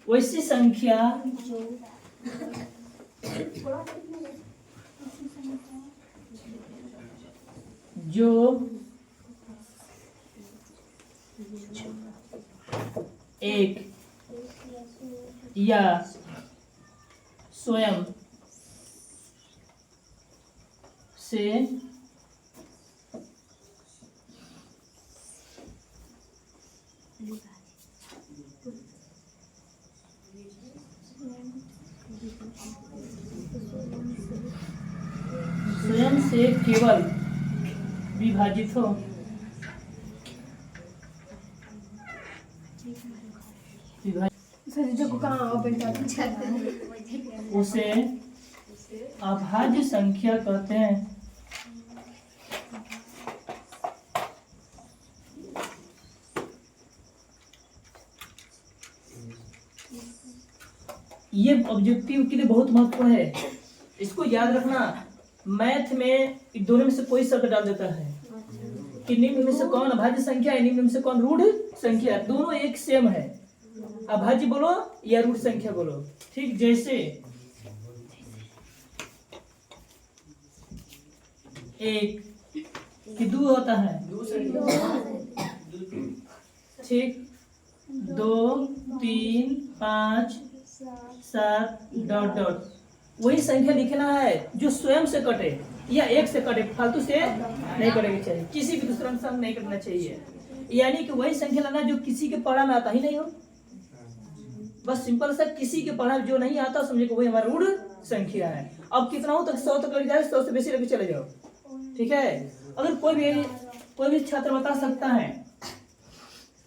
वैसी संख्या जो एक या स्वयं से केवल विभाजित हो उसे अभाज्य संख्या कहते हैं। ये ऑब्जेक्टिव के लिए बहुत महत्व है, इसको याद रखना। मैथ में दोनों में से कोई शब्द डाल देता है कि निम्न में से कौन अभाज्य संख्या है, निम्न में से कौन रूढ़ संख्या है। दोनों एक सेम है, अभाज्य बोलो या रूढ़ संख्या बोलो। ठीक, जैसे एक कि दो होता है, ठीक, 2 3 5 7 डॉट डॉट। वही संख्या लिखना है जो स्वयं से कटे या एक से कटे, फालतू से नहीं कटेगी चाहिए, किसी भी दूसरा के साथ नहीं कटना चाहिए। यानी कि वही संख्या लाना जो किसी के पढ़ा में आता ही नहीं हो। बस सिंपल सा, किसी के पढ़ा जो नहीं आता समझे कि वही हमारा रूढ़ संख्या है। अब कितना हो तक 100 तक लग जाए, 100 से बेसी लेके चले जाओ। ठीक है, अगर कोई भी छात्र बता सकता है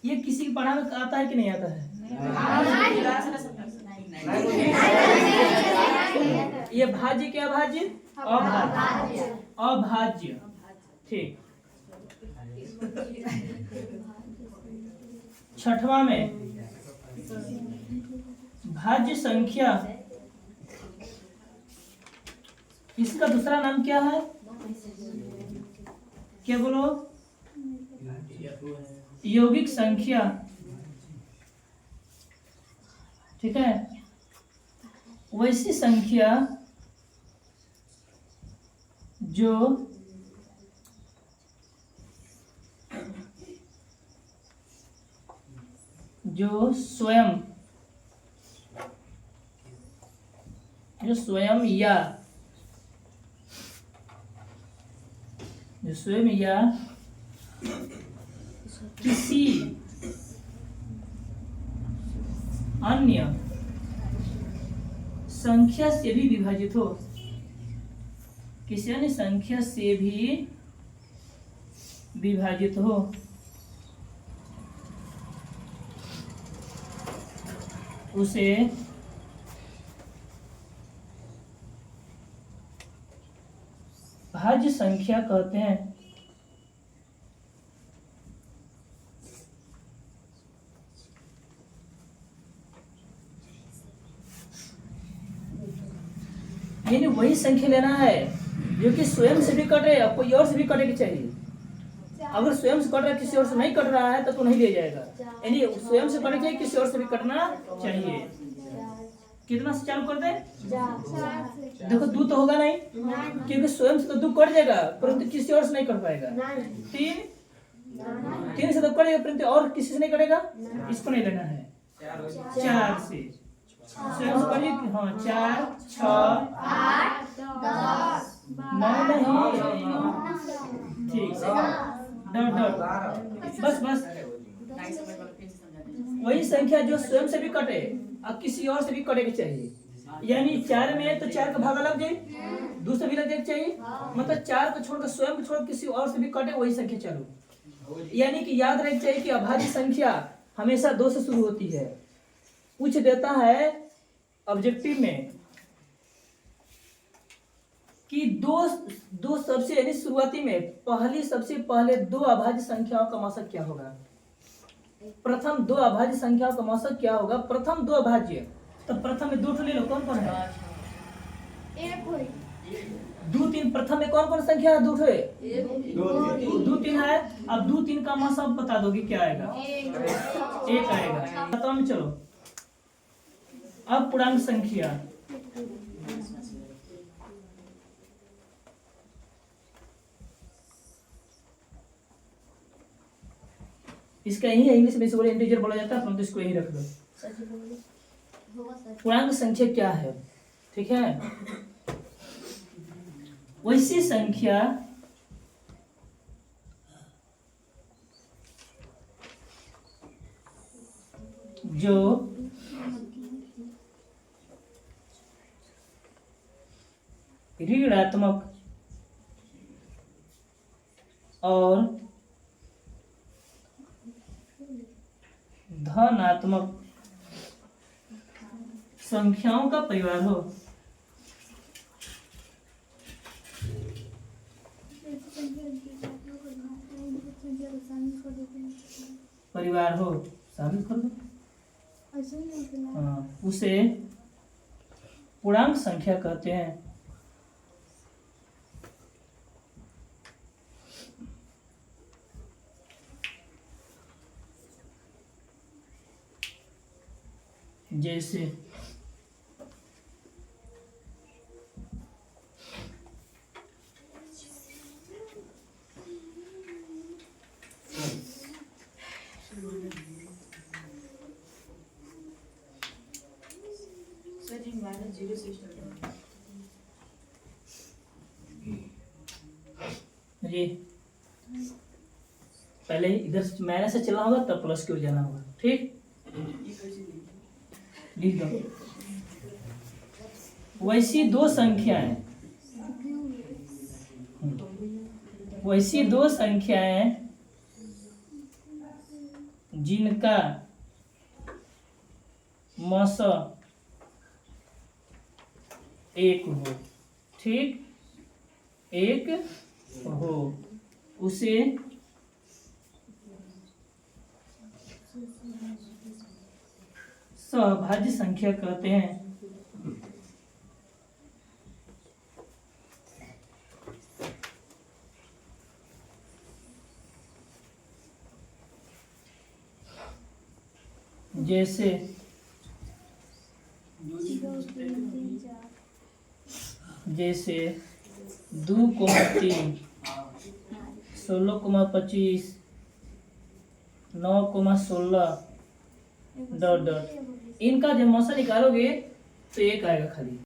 ये किसी के पढ़ा में आता है कि नहीं आता है? ये भाज्य क्या भाज्य? अभाज्य। अभाज्य, ठीक। छठवां में भाज्य संख्या, इसका दूसरा नाम क्या है? क्या बोलो? यौगिक संख्या। ठीक है, वैसी संख्या जो स्वयं या किसी अन्य संख्या से भी विभाजित हो, किसी अन्य संख्या से भी विभाजित हो, उसे भाज्य संख्या कहते हैं। यानी वही संख्या लेना है जो कि स्वयं से भी कटे और कोई और से भी कटे की चाहिए। अगर स्वयं से कट रहा है, किसी और से नहीं कट रहा है तो नहीं दिया जाएगा। यानी स्वयं से कटे चाहिए, किसी और से भी कटना चाहिए। कितना से चालू कर दे? देखो, 2 तो होगा नहीं, क्योंकि स्वयं से तो 2 कट जाएगा परंतु किसी और से नहीं कट पाएगा। 3 से तो कटेगा परंतु और किसी से नहीं कटेगा, इसको नहीं लेना है। 4 से स्वयं से करिए। हाँ, 4 6 8 10 नहीं, ठीक, डॉट डॉट, बस वही संख्या जो स्वयं से भी कटे और किसी और से भी कटे के चाहिए। यानी 4 में तो 4 का भागा लग जाए, 2 से भी लग जाए चाहिए, मतलब 4 को छोड़कर स्वयं को छोड़ किसी और से भी कटे वही संख्या चालू। यानी कि याद रखना चाहिए कि अभाज्य संख्या हमेशा 2 से शुरू होती है। पूछ देता है ऑब्जेक्टिव में कि दो सबसे यानी शुरुआती में सबसे पहले 2 अभाज्य संख्याओं का मौसक क्या होगा? प्रथम 2 अभाज्य संख्याओं का मौसक क्या होगा? प्रथम 2 अभाज्य, तो प्रथम में 2 ले लो, कौन कौन है? 2 3, प्रथम में कौन कौन संख्या है? 2 2 3 है। अब 2 3 का मौसक बता दोगे क्या आएगा? 1 आएगा। खत्म, चलो अब पूर्णांक संख्या, इसका यही इंग्लिश में इसको इंटीजर बोला जाता है, परंतु इसको यही रख दो। पूर्णांक संख्या क्या है, ठीक है। वैसी संख्या जो ऋणात्मक और धनात्मक संख्याओं का परिवार हो। परिवार हो, शामिल कर दो। हाँ, उसे पूर्णांक संख्या कहते हैं। जैसे जी, पहले इधर माइनस से चलना होगा तब प्लस की ओर जाना होगा, ठीक। लिख दो। वैसी दो संख्याएं, वैसी दो संख्याएं जिनका मस एक हो, ठीक, एक हो, उसे सहभाज्य संख्या कहते हैं। जैसे जैसे 2,3, 16,25, 9,16 ... इनका जब मौसा निकालोगे तो एक आएगा खाली।